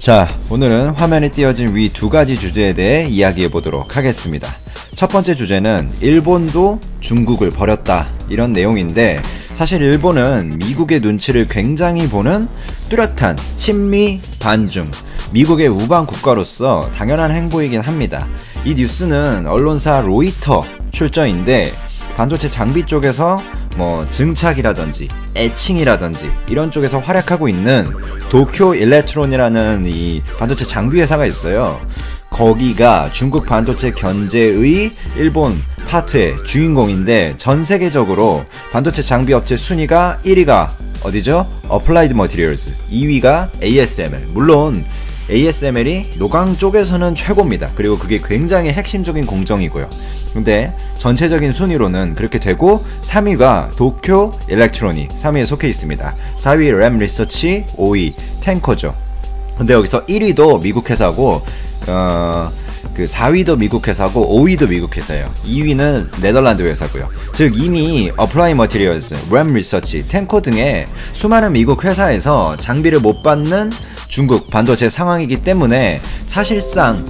자, 오늘은 화면에 띄어진 위 두 가지 주제에 대해 이야기해 보도록 하겠습니다. 첫 번째 주제는 일본도 중국을 버렸다, 이런 내용인데, 사실 일본은 미국의 눈치를 굉장히 보는 뚜렷한 친미 반중, 미국의 우방 국가로서 당연한 행보이긴 합니다. 이 뉴스는 언론사 로이터 출처인데, 반도체 장비 쪽에서 증착이라든지 애칭이라든지 이런 쪽에서 활약하고 있는 도쿄 일렉트론이라는 이 반도체 장비 회사가 있어요. 거기가 중국 반도체 견제의 일본 파트의 주인공인데, 전 세계적으로 반도체 장비 업체 순위가 1위가 어디죠? Applied Materials, 2위가 ASML. 물론 ASML이 노광 쪽에서는 최고입니다. 그리고 그게 굉장히 핵심적인 공정이고요. 근데 전체적인 순위로는 그렇게 되고, 3위가 도쿄 일렉트로닉 3위에 속해 있습니다. 4위 램 리서치, 5위 탱커죠. 근데 여기서 1위도 미국 회사고, 4위도 미국 회사고 5위도 미국 회사예요. 2위는 네덜란드 회사고요. 즉 이미 어플라이 머티리얼스, 램 리서치, 탱커 등의 수많은 미국 회사에서 장비를 못 받는 중국 반도체 상황이기 때문에 사실상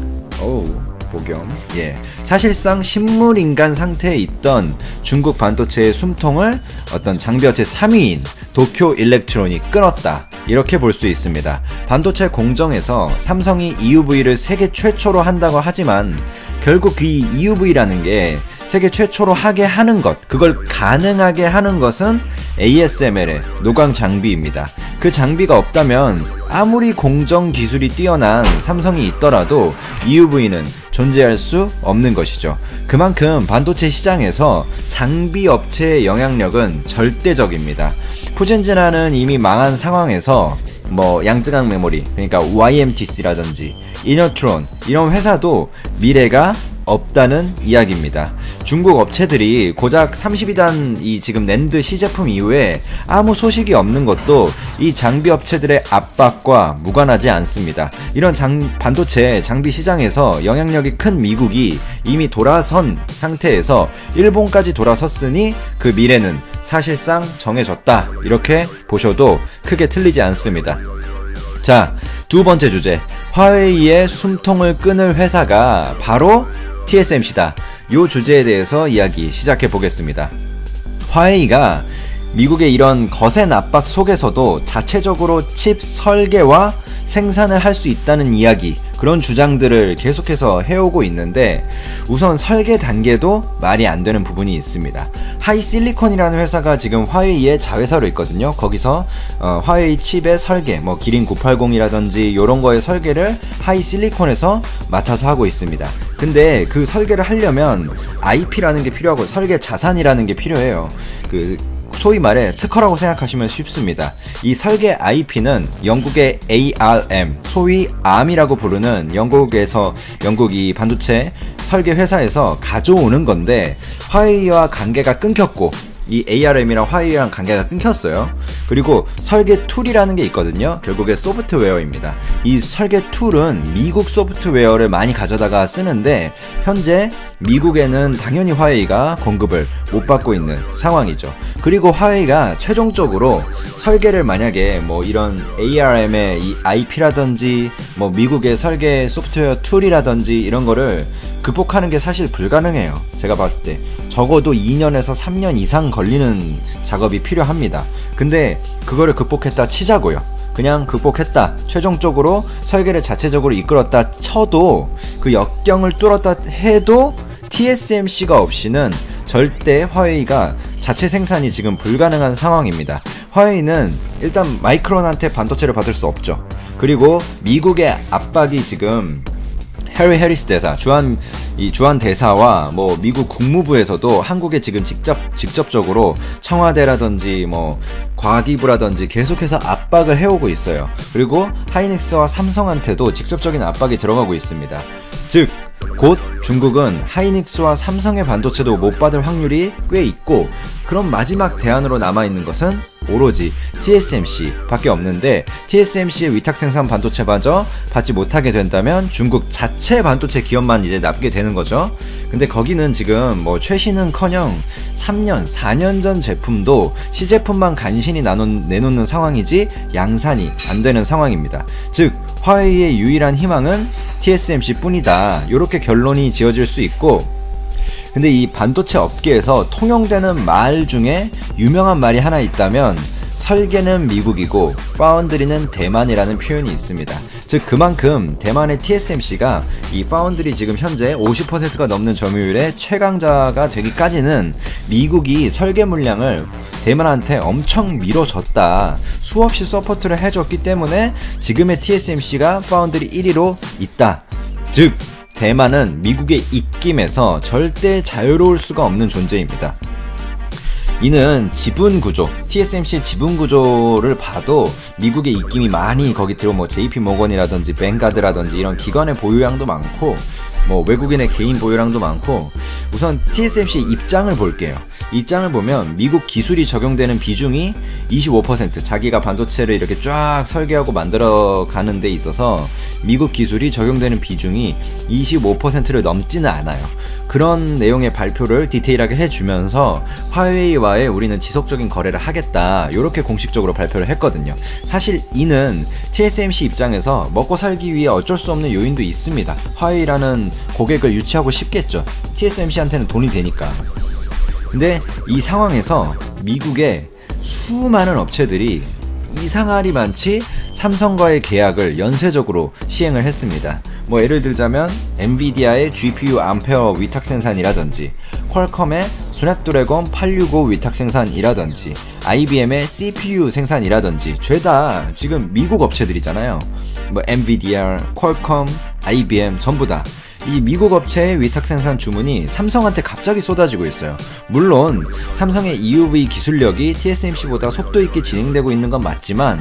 사실상 식물인간 상태에 있던 중국 반도체의 숨통을 어떤 장비업체 3위인 도쿄 일렉트론이 끊었다, 이렇게 볼 수 있습니다. 반도체 공정에서 삼성이 EUV를 세계 최초로 한다고 하지만, 결국 이 EUV라는 게 세계 최초로 하게 하는 것, 그걸 가능하게 하는 것은 ASML의 노광 장비입니다. 그 장비가 없다면 아무리 공정 기술이 뛰어난 삼성이 있더라도 EUV는 존재할 수 없는 것이죠. 그만큼 반도체 시장에서 장비 업체의 영향력은 절대적입니다. 푸젠즈나는 이미 망한 상황에서 양쯔강 메모리, 그러니까 YMTC라든지 이너트론, 이런 회사도 미래가 없다는 이야기입니다. 중국 업체들이 고작 32단 이 지금 낸드 시제품 이후에 아무 소식이 없는 것도 이 장비 업체들의 압박과 무관하지 않습니다. 이런 반도체 장비 시장에서 영향력이 큰 미국이 이미 돌아선 상태에서 일본까지 돌아섰으니 그 미래는 사실상 정해졌다, 이렇게 보셔도 크게 틀리지 않습니다. 자, 두 번째 주제, 화웨이의 숨통을 끊을 회사가 바로 TSMC다. 요 주제에 대해서 이야기 시작해 보겠습니다. 화웨이가 미국의 이런 거센 압박 속에서도 자체적으로 칩 설계와 생산을 할 수 있다는 이야기, 그런 주장들을 계속해서 해오고 있는데, 우선 설계 단계도 말이 안 되는 부분이 있습니다. 하이실리콘이라는 회사가 지금 화웨이의 자회사로 있거든요. 거기서 화웨이 칩의 설계, 기린 980이라든지 요런 거의 설계를 하이실리콘에서 맡아서 하고 있습니다. 근데 그 설계를 하려면 IP라는 게 필요하고 설계 자산이라는 게 필요해요. 소위 말해 특허라고 생각하시면 쉽습니다. 이 설계 IP는 영국의 ARM, 소위 ARM이라고 부르는 영국 이 반도체 설계 회사에서 가져오는 건데, 화웨이와 관계가 끊겼고, 이 ARM이랑 화웨이랑 관계가 끊겼어요. 그리고 설계 툴이라는 게 있거든요. 결국에 소프트웨어입니다. 이 설계 툴은 미국 소프트웨어를 많이 가져다가 쓰는데, 현재 미국에는 당연히 화웨이가 공급을 못 받고 있는 상황이죠. 그리고 화웨이가 최종적으로 설계를 만약에 이런 ARM의 이 IP라든지 미국의 설계 소프트웨어 툴이라든지 이런 거를 극복하는 게 사실 불가능해요. 제가 봤을 때 적어도 2년에서 3년 이상 걸리는 작업이 필요합니다. 근데 그거를 극복했다 치자고요. 그냥 극복했다, 최종적으로 설계를 자체적으로 이끌었다 쳐도, 그 역경을 뚫었다 해도 TSMC가 없이는 절대 화웨이가 자체 생산이 지금 불가능한 상황입니다. 화웨이는 일단 마이크론한테 반도체를 받을 수 없죠. 그리고 미국의 압박이 지금 해리 해리스 대사, 주한 대사와 미국 국무부에서도 한국에 지금 직접적으로 청와대라든지 과기부라든지 계속해서 압박을 해오고 있어요. 그리고 하이닉스와 삼성한테도 직접적인 압박이 들어가고 있습니다. 즉 곧 중국은 하이닉스와 삼성의 반도체도 못 받을 확률이 꽤 있고, 그럼 마지막 대안으로 남아있는 것은 오로지 TSMC 밖에 없는데, TSMC의 위탁 생산 반도체마저 받지 못하게 된다면 중국 자체 반도체 기업만 이제 남게 되는 거죠. 근데 거기는 지금 뭐 최신은커녕 3년, 4년 전 제품도 시제품만 간신히 내놓는 상황이지 양산이 안 되는 상황입니다. 즉 화웨이의 유일한 희망은 TSMC 뿐이다, 이렇게 결론이 지어질 수 있고, 근데 이 반도체 업계에서 통용되는 말 중에 유명한 말이 하나 있다면 설계는 미국이고 파운드리는 대만이라는 표현이 있습니다. 즉 그만큼 대만의 TSMC가 이 파운드리 지금 현재 50%가 넘는 점유율의 최강자가 되기까지는 미국이 설계 물량을 대만한테 엄청 밀어줬다, 수없이 서포트를 해줬기 때문에 지금의 TSMC가 파운드리 1위로 있다. 즉 대만은 미국의 입김에서 절대 자유로울 수가 없는 존재입니다. 이는 지분구조, TSMC의 지분구조를 봐도 미국의 입김이 많이 거기 들어 뭐 JP모건이라든지 뱅가드라든지 이런 기관의 보유량도 많고 뭐 외국인의 개인 보유량도 많고, 우선 TSMC의 입장을 볼게요. 입장을 보면 미국 기술이 적용되는 비중이 25%, 자기가 반도체를 이렇게 쫙 설계하고 만들어 가는 데 있어서 미국 기술이 적용되는 비중이 25%를 넘지는 않아요. 그런 내용의 발표를 디테일하게 해주면서 화웨이와의 우리는 지속적인 거래를 하겠다, 이렇게 공식적으로 발표를 했거든요. 사실 이는 TSMC 입장에서 먹고 살기 위해 어쩔 수 없는 요인도 있습니다. 화웨이라는 고객을 유치하고 싶겠죠. TSMC한테는 돈이 되니까. 근데 이 상황에서 미국의 수많은 업체들이 이상하리 많지 삼성과의 계약을 연쇄적으로 시행을 했습니다. 뭐 예를 들자면 엔비디아의 GPU 암페어 위탁 생산이라든지, 퀄컴의 스냅드래곤 865 위탁 생산이라든지, IBM의 CPU 생산이라든지, 죄다 지금 미국 업체들이잖아요. 뭐 엔비디아, 퀄컴, IBM 전부 다 이 미국 업체의 위탁 생산 주문이 삼성한테 갑자기 쏟아지고 있어요. 물론 삼성의 EUV 기술력이 TSMC보다 속도 있게 진행되고 있는 건 맞지만,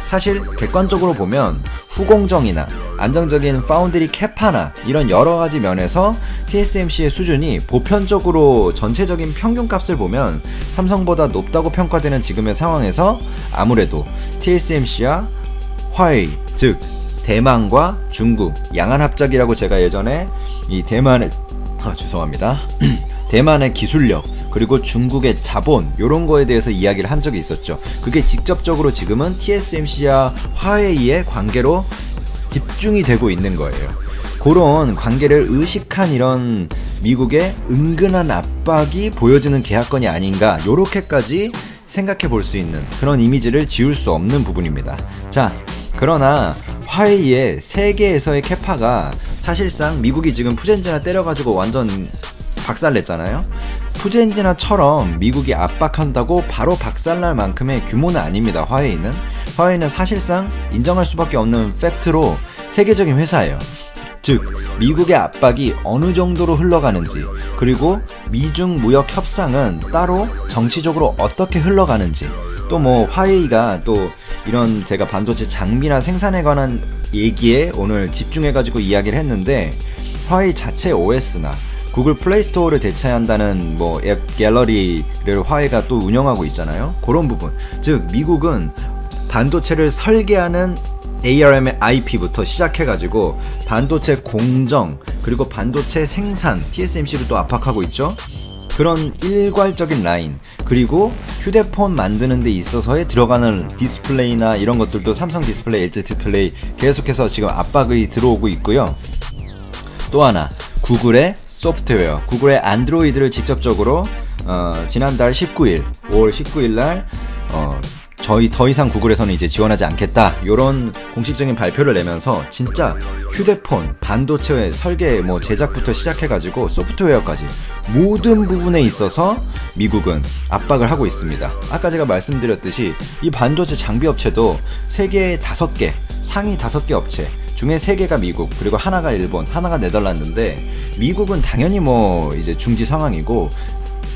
사실 객관적으로 보면 후공정이나 안정적인 파운드리 캐파나 이런 여러가지 면에서 TSMC의 수준이 보편적으로 전체적인 평균값을 보면 삼성보다 높다고 평가되는 지금의 상황에서 아무래도 TSMC와 화웨이, 즉 대만과 중국, 양안합작이라고 제가 예전에 이 대만의 죄송합니다. 대만의 기술력 그리고 중국의 자본, 요런 거에 대해서 이야기를 한 적이 있었죠. 그게 직접적으로 지금은 TSMC와 화웨이의 관계로 집중이 되고 있는 거예요. 그런 관계를 의식한 이런 미국의 은근한 압박이 보여지는 계약건이 아닌가, 요렇게까지 생각해 볼 수 있는 그런 이미지를 지울 수 없는 부분입니다. 자, 그러나 화웨이의 세계에서의 캐파가 사실상 미국이 지금 푸젠지나 때려가지고 완전 박살냈잖아요. 푸젠지나처럼 미국이 압박한다고 바로 박살날 만큼의 규모는 아닙니다. 화웨이는 사실상 인정할 수밖에 없는 팩트로 세계적인 회사예요. 즉 미국의 압박이 어느 정도로 흘러가는지, 그리고 미중 무역 협상은 따로 정치적으로 어떻게 흘러가는지, 또 뭐 화웨이가 또 이런 제가 반도체 장비나 생산에 관한 얘기에 오늘 집중해가지고 이야기를 했는데, 화웨이 자체 OS나 구글 플레이 스토어를 대체한다는 뭐 앱 갤러리를 화웨이가 또 운영하고 있잖아요. 그런 부분, 즉 미국은 반도체를 설계하는 ARM의 IP부터 시작해가지고 반도체 공정, 그리고 반도체 생산, TSMC를 또 압박하고 있죠. 그런 일괄적인 라인, 그리고 휴대폰 만드는 데 있어서에 들어가는 디스플레이나 이런 것들도 삼성 디스플레이, LG 디스플레이 계속해서 지금 압박이 들어오고 있고요. 또 하나, 구글의 소프트웨어, 구글의 안드로이드를 직접적으로 지난달 19일, 5월 19일 날 저희 더 이상 구글에서는 이제 지원하지 않겠다, 요런 공식적인 발표를 내면서 진짜 휴대폰, 반도체 설계, 뭐 제작부터 시작해가지고 소프트웨어까지 모든 부분에 있어서 미국은 압박을 하고 있습니다. 아까 제가 말씀드렸듯이 이 반도체 장비 업체도 세계 5개, 상위 5개 업체 중에 3개가 미국, 그리고 하나가 일본, 하나가 네덜란드인데, 미국은 당연히 뭐 이제 중지 상황이고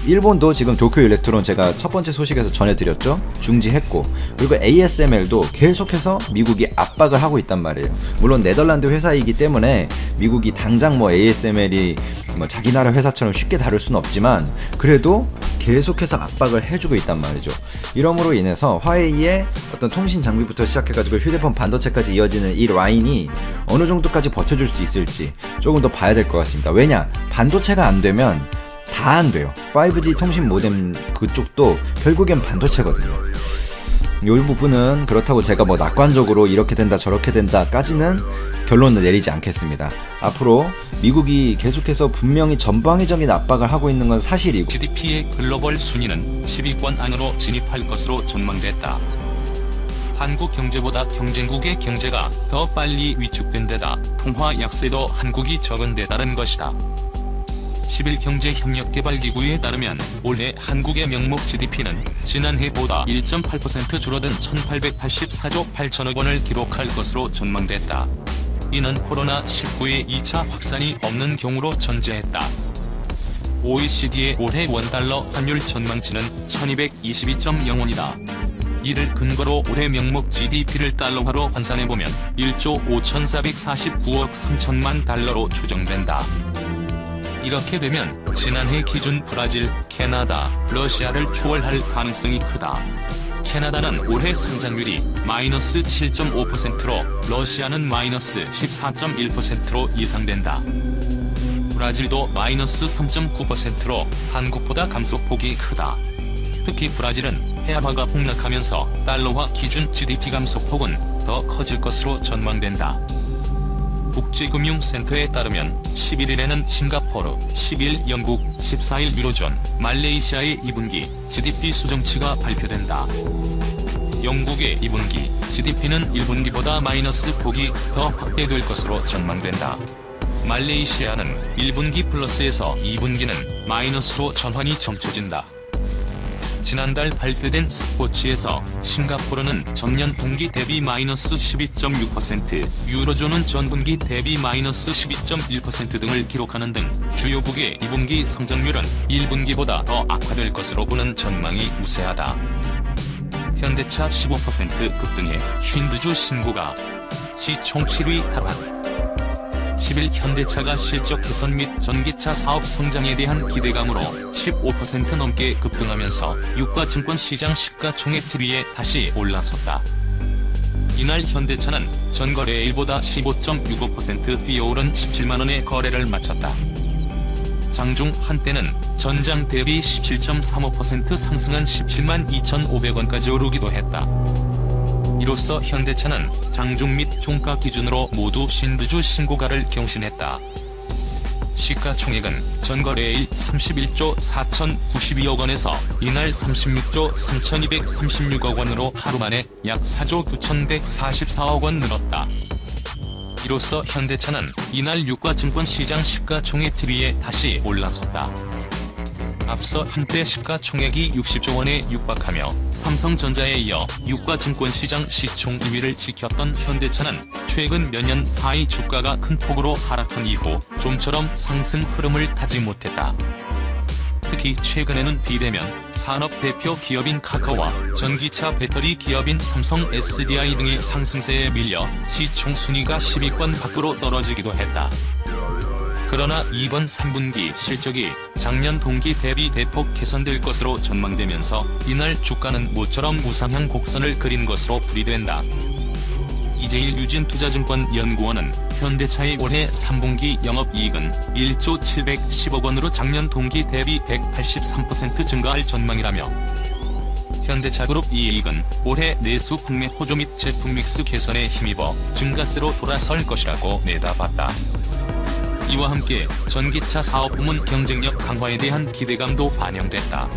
일본도 지금 도쿄 일렉트론 제가 첫 번째 소식에서 전해드렸죠. 중지했고, 그리고 ASML도 계속해서 미국이 압박을 하고 있단 말이에요. 물론 네덜란드 회사이기 때문에 미국이 당장 뭐 ASML이 뭐 자기 나라 회사처럼 쉽게 다룰 수는 없지만 그래도 계속해서 압박을 해주고 있단 말이죠. 이러므로 인해서 화웨이의 어떤 통신 장비부터 시작해가지고 휴대폰 반도체까지 이어지는 이 라인이 어느 정도까지 버텨줄 수 있을지 조금 더 봐야 될 것 같습니다. 왜냐? 반도체가 안 되면 다 안 돼요. 5G 통신 모뎀 그쪽도 결국엔 반도체거든요. 이 부분은 그렇다고 제가 뭐 낙관적으로 이렇게 된다 저렇게 된다까지는 결론을 내리지 않겠습니다. 앞으로 미국이 계속해서 분명히 전방위적인 압박을 하고 있는 건 사실이고, GDP의 글로벌 순위는 10위권 안으로 진입할 것으로 전망됐다. 한국 경제보다 경쟁국의 경제가 더 빨리 위축된 데다 통화 약세도 한국이 적은 데 따른 것이다. 10일 경제협력개발기구에 따르면 올해 한국의 명목 GDP는 지난해보다 1.8% 줄어든 1884조 8천억 원을 기록할 것으로 전망됐다. 이는 코로나19의 2차 확산이 없는 경우로 전제했다. OECD의 올해 원달러 환율 전망치는 1222.0원이다. 이를 근거로 올해 명목 GDP를 달러화로 환산해보면 1조 5449억 3천만 달러로 추정된다. 이렇게 되면 지난해 기준 브라질, 캐나다, 러시아를 추월할 가능성이 크다. 캐나다는 올해 성장률이 마이너스 7.5%로 러시아는 마이너스 14.1%로 예상된다. 브라질도 마이너스 3.9%로 한국보다 감소폭이 크다. 특히 브라질은 해화가 폭락하면서 달러화 기준 GDP 감소폭은 더 커질 것으로 전망된다. 국제금융센터에 따르면 11일에는 싱가포르, 10일 영국, 14일 유로존, 말레이시아의 2분기 GDP 수정치가 발표된다. 영국의 2분기 GDP는 1분기보다 마이너스 폭이 더 확대될 것으로 전망된다. 말레이시아는 1분기 플러스에서 2분기는 마이너스로 전환이 점쳐진다. 지난달 발표된 스포츠에서 싱가포르는 전년 동기 대비 마이너스 12.6%, 유로존은 전분기 대비 마이너스 12.1% 등을 기록하는 등 주요국의 2분기 성장률은 1분기보다 더 악화될 것으로 보는 전망이 우세하다. 현대차 15% 급등해 52주 신고가 시총 7위 하락. 10일 현대차가 실적 개선 및 전기차 사업 성장에 대한 기대감으로 15% 넘게 급등하면서 유가증권 시장 시가총액 7위에 다시 올라섰다. 이날 현대차는 전거래일보다 15.65% 뛰어오른 17만원의 거래를 마쳤다. 장중 한때는 전장 대비 17.35% 상승한 17만 2,500원까지 오르기도 했다. 이로써 현대차는 장중 및 종가 기준으로 모두 52주 신고가를 경신했다. 시가총액은 전거래일 31조 4,092억 원에서 이날 36조 3,236억 원으로 하루 만에 약 4조 9,144억 원 늘었다. 이로써 현대차는 이날 유가증권 시장 시가총액 7위에 다시 올라섰다. 앞서 한때 시가총액이 60조 원에 육박하며 삼성전자에 이어 유가증권시장 시총 2위를 지켰던 현대차는 최근 몇 년 사이 주가가 큰 폭으로 하락한 이후 좀처럼 상승 흐름을 타지 못했다. 특히 최근에는 비대면 산업 대표 기업인 카카오와 전기차 배터리 기업인 삼성 SDI 등의 상승세에 밀려 시총 순위가 10위권 밖으로 떨어지기도 했다. 그러나 이번 3분기 실적이 작년 동기 대비 대폭 개선될 것으로 전망되면서 이날 주가는 모처럼 우상향 곡선을 그린 것으로 풀이된다. 이재일 유진투자증권 연구원은 현대차의 올해 3분기 영업이익은 1조 710억 원으로 작년 동기 대비 183% 증가할 전망이라며 현대차그룹 이익은 올해 내수 판매 호조 및 제품 믹스 개선에 힘입어 증가세로 돌아설 것이라고 내다봤다. 이와 함께 전기차 사업 부문 경쟁력 강화에 대한 기대감도 반영됐다.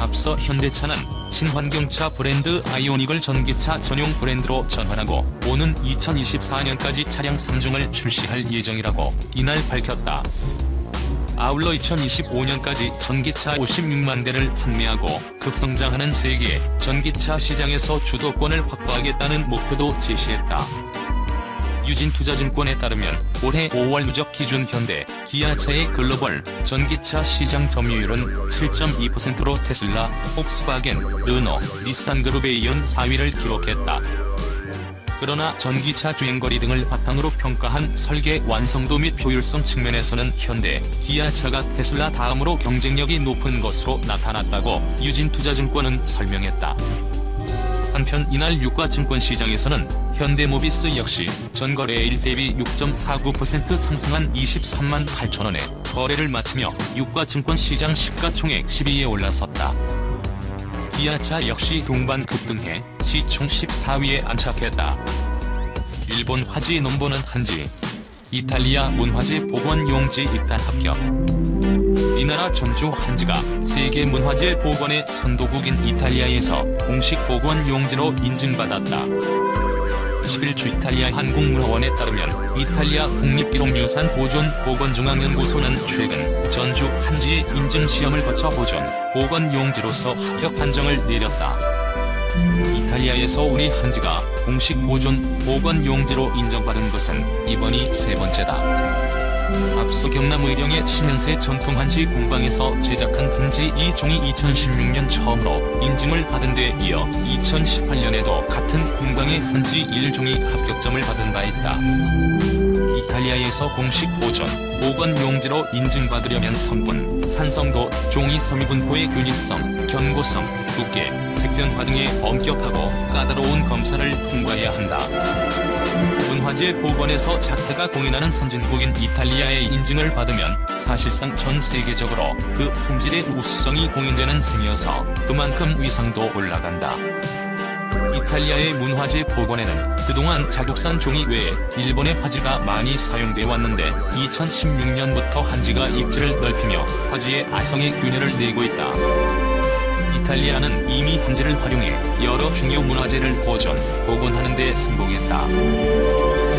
앞서 현대차는 친환경차 브랜드 아이오닉을 전기차 전용 브랜드로 전환하고 오는 2024년까지 차량 3종을 출시할 예정이라고 이날 밝혔다. 아울러 2025년까지 전기차 56만 대를 판매하고 급성장하는 세계 전기차 시장에서 주도권을 확보하겠다는 목표도 제시했다. 유진투자증권에 따르면 올해 5월 누적 기준 현대, 기아차의 글로벌 전기차 시장 점유율은 7.2%로 테슬라, 폭스바겐, 르노, 닛산그룹에 이은 4위를 기록했다. 그러나 전기차 주행거리 등을 바탕으로 평가한 설계 완성도 및 효율성 측면에서는 현대, 기아차가 테슬라 다음으로 경쟁력이 높은 것으로 나타났다고 유진투자증권은 설명했다. 한편 이날 유가증권 시장에서는 현대모비스 역시 전거래일 대비 6.49% 상승한 23만 8천원에 거래를 마치며 유가증권 시장 시가총액 10위에 올라섰다. 기아차 역시 동반 급등해 시총 14위에 안착했다. 일본 화재 넘보는 한지, 이탈리아 문화재 보건용지 입단 합격. 이 나라 전주 한지가 세계 문화재 보건의 선도국인 이탈리아에서 공식 보건용지로 인증받았다. 11주 이탈리아 한국문화원에 따르면 이탈리아 국립기록유산 보존 보건중앙연구소는 최근 전주 한지의 인증시험을 거쳐 보존 보건용지로서 합격 판정을 내렸다. 이탈리아에서 우리 한지가 공식 보존 보건용지로 인정받은 것은 이번이 세 번째다. 앞서 경남 의령의 신현세 전통한지 공방에서 제작한 한지 2종이 2016년 처음으로 인증을 받은 데 이어 2018년에도 같은 공방의 한지 1종이 합격점을 받은 바 있다. 이탈리아에서 공식 보존, 보건용지로 인증받으려면 성분, 산성도, 종이 섬유분포의 균일성, 견고성, 두께, 색변화 등의 엄격하고 까다로운 검사를 통과해야 한다. 문화재 보건에서 자태가 공인하는 선진국인 이탈리아의 인증을 받으면 사실상 전 세계적으로 그 품질의 우수성이 공인되는 셈이어서 그만큼 위상도 올라간다. 이탈리아의 문화재 보건에는 그동안 자국산 종이 외에 일본의 화지가 많이 사용돼 왔는데 2016년부터 한지가 입지를 넓히며 화지의 아성의 균열을 내고 있다. 이탈리아는 이미 한지를 활용해 여러 중요 문화재를 보존, 복원하는 데 성공했다.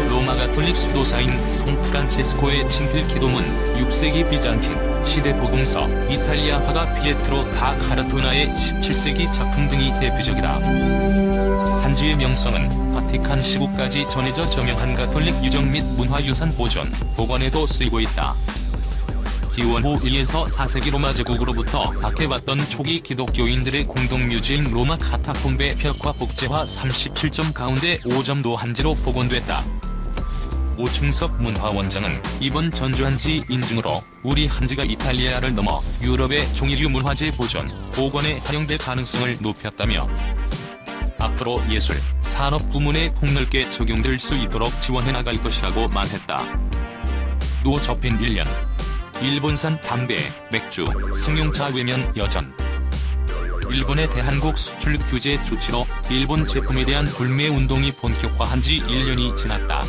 로마 가톨릭 수도사인 성 프란체스코의 친필 기도문, 6세기 비잔틴 시대 복음서, 이탈리아 화가 피에트로 다 카르투나의 17세기 작품 등이 대표적이다. 한지의 명성은 바티칸 시국까지 전해져 저명한 가톨릭 유적 및 문화유산 보존, 복원에도 쓰이고 있다. 기원 후 1에서 4세기 로마 제국으로부터 박해받던 초기 기독교인들의 공동묘지인 로마 카타콤베 벽화 복제화 37점 가운데 5점도 한지로 복원됐다. 오충석 문화원장은 이번 전주한지 인증으로 우리 한지가 이탈리아를 넘어 유럽의 종이류 문화재 보존, 복원에 활용될 가능성을 높였다며 앞으로 예술, 산업 부문에 폭넓게 적용될 수 있도록 지원해 나갈 것이라고 말했다. 노 접힌 1년. 일본산 담배, 맥주, 승용차 외면 여전. 일본의 대한국 수출 규제 조치로 일본 제품에 대한 불매 운동이 본격화한 지 1년이 지났다.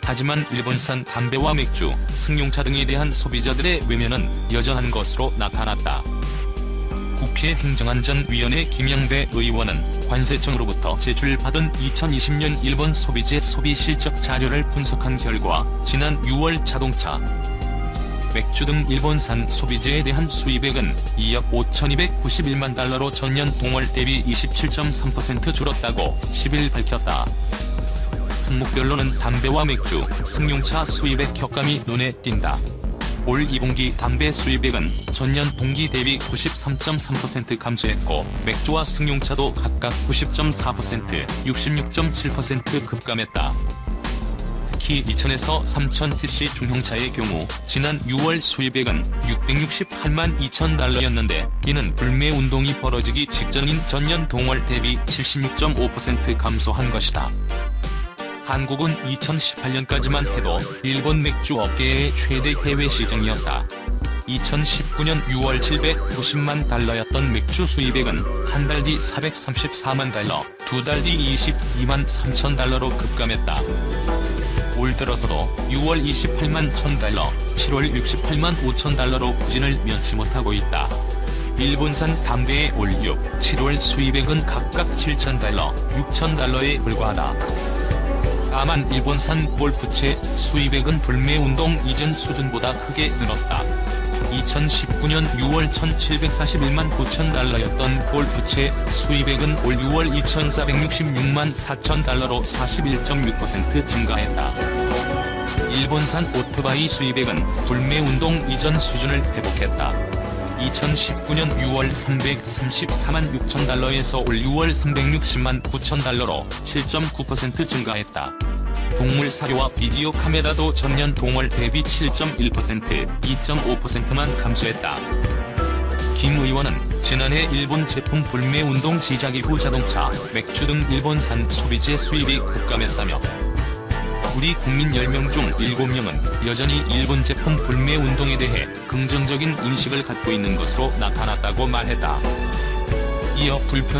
하지만 일본산 담배와 맥주, 승용차 등에 대한 소비자들의 외면은 여전한 것으로 나타났다. 국회 행정안전위원회 김영배 의원은 관세청으로부터 제출받은 2020년 일본 소비재 소비 실적 자료를 분석한 결과 지난 6월 자동차, 맥주 등 일본산 소비재에 대한 수입액은 2억 5,291만 달러로 전년 동월 대비 27.3% 줄었다고 10일 밝혔다. 품목별로는 담배와 맥주, 승용차 수입액 격감이 눈에 띈다. 올 2분기 담배 수입액은 전년 동기 대비 93.3% 감소했고 맥주와 승용차도 각각 90.4%, 66.7% 급감했다. 특히 2000에서 3000cc 중형차의 경우 지난 6월 수입액은 668만 2천 달러였는데 이는 불매 운동이 벌어지기 직전인 전년 동월 대비 76.5% 감소한 것이다. 한국은 2018년까지만 해도 일본 맥주 업계의 최대 해외 시장이었다. 2019년 6월 790만 달러였던 맥주 수입액은 한 달 뒤 434만 달러, 두 달 뒤 22만 3천 달러로 급감했다. 올 들어서도 6월 28만 1천 달러, 7월 68만 5천 달러로 부진을 면치 못하고 있다. 일본산 담배의 올 6, 7월 수입액은 각각 7천 달러, 6천 달러에 불과하다. 다만 일본산 골프채 수입액은 불매운동 이전 수준보다 크게 늘었다. 2019년 6월 1,741만 9천 달러였던 골프채 수입액은 올 6월 2,466만 4천 달러로 41.6% 증가했다. 일본산 오토바이 수입액은 불매운동 이전 수준을 회복했다. 2019년 6월 334만 6천 달러에서 올 6월 360만 9천 달러로 7.9% 증가했다. 동물 사료와 비디오 카메라도 전년 동월 대비 7.1%, 2.5%만 감소했다. 김 의원은 지난해 일본 제품 불매운동 시작 이후 자동차, 맥주 등 일본산 소비재 수입이 급감했다며 우리 국민 10명 중 7명은 여전히 일본 제품 불매운동에 대해 긍정적인 인식을 갖고 있는 것으로 나타났다고 말했다. 이어 불편